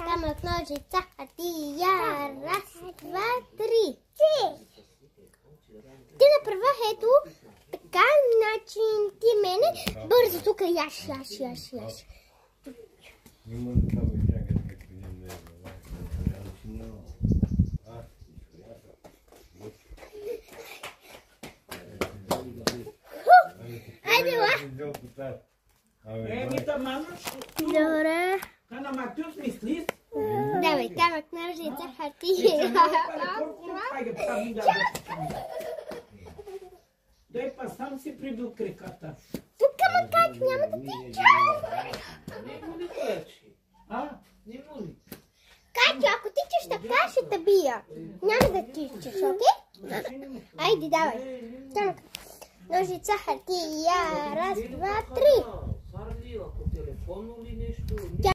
Камък, ножица, хартия. Раз, два, три. Ти направя ето така начин. Ти мене бързо тук яш. Айде, ла! Добре. Давай, камък, ножица, хартия. Дай па сам си прибил краката. Тук как няма да тича. Не му ли плечи? А? Не му ли? Катю, ако тичаш така, ще те бия. Няма да тичаш, окей? Айде, давай. Камък, ножица, хартия. Раз, два, три. Сварли, ако телефонно ли нещо?